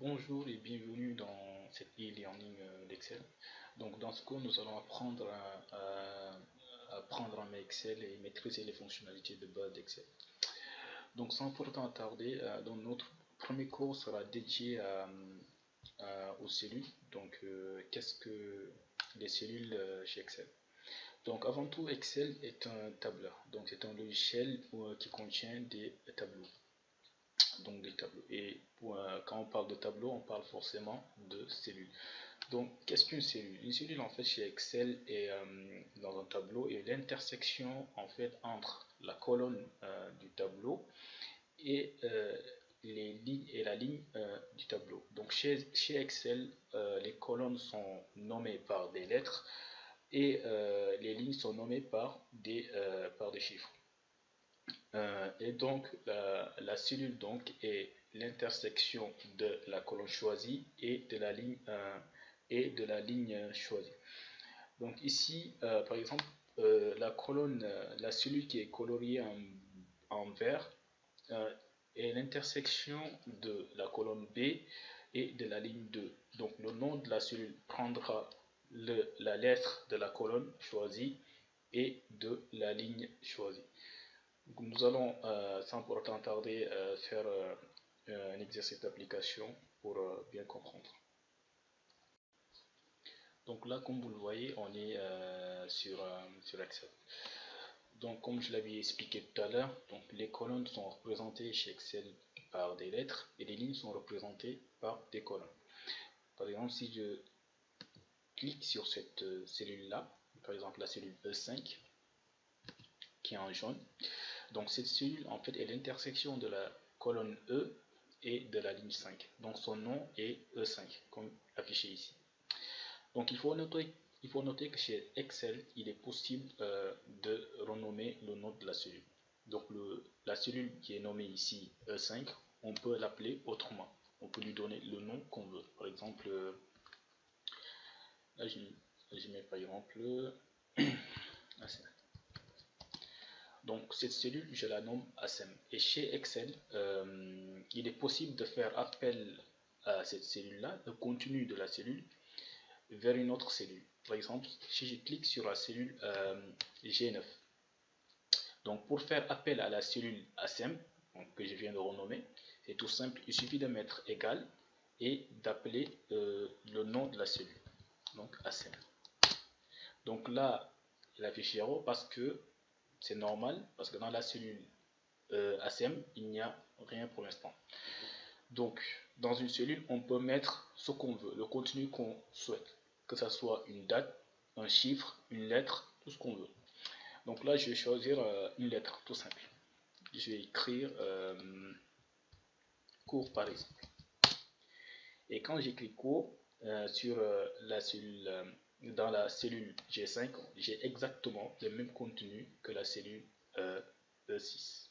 Bonjour et bienvenue dans cette e-learning d'Excel. Donc dans ce cours, nous allons apprendre à prendre un Excel et maîtriser les fonctionnalités de base d'Excel. Donc sans pourtant tarder, dans notre premier cours sera dédié aux cellules. Donc qu'est-ce que les cellules chez Excel? Donc avant tout, Excel est un tableur. Donc c'est un logiciel qui contient des tableaux. Donc des tableaux. Et quand on parle de tableau, on parle forcément de cellules. Donc qu'est-ce qu'une cellule? Une cellule en fait chez Excel est dans un tableau et l'intersection en fait entre la colonne du tableau et les lignes et la ligne du tableau. Donc chez Excel, les colonnes sont nommées par des lettres et les lignes sont nommées par des chiffres. Et donc la cellule donc est l'intersection de la colonne choisie et de la ligne choisie. Donc ici par exemple la cellule qui est coloriée en vert est l'intersection de la colonne B et de la ligne 2. Donc le nom de la cellule prendra la lettre de la colonne choisie et de la ligne choisie. Donc, nous allons sans pour autant tarder faire un exercice d'application pour bien comprendre. Donc là, comme vous le voyez, on est sur Excel. Donc comme je l'avais expliqué tout à l'heure, les colonnes sont représentées chez Excel par des lettres et les lignes sont représentées par des colonnes. Par exemple, si je clique sur cette cellule-là, par exemple la cellule E5, qui est en jaune, donc cette cellule en fait est l'intersection de la colonne E et de la ligne 5. Donc son nom est E5, comme affiché ici. Donc il faut noter que chez Excel, il est possible de renommer le nom de la cellule. Donc la cellule qui est nommée ici E5, on peut l'appeler autrement. On peut lui donner le nom qu'on veut. Par exemple, là je mets par exemple donc cette cellule, je la nomme ASEM. Et chez Excel, il est possible de faire appel à cette cellule-là, le contenu de la cellule, vers une autre cellule. Par exemple, si je clique sur la cellule G9, donc pour faire appel à la cellule ASEM, que je viens de renommer, c'est tout simple, il suffit de mettre égal et d'appeler le nom de la cellule, donc ASEM. Donc là, il affiche 0 parce que c'est normal, parce que dans la cellule ASEM, il n'y a rien pour l'instant. Donc, dans une cellule, on peut mettre ce qu'on veut, le contenu qu'on souhaite, que ce soit une date, un chiffre, une lettre, tout ce qu'on veut. Donc là, je vais choisir une lettre, tout simple. Je vais écrire cours par exemple. Et quand j'écris cours sur la cellule, dans la cellule G5, j'ai exactement le même contenu que la cellule E6.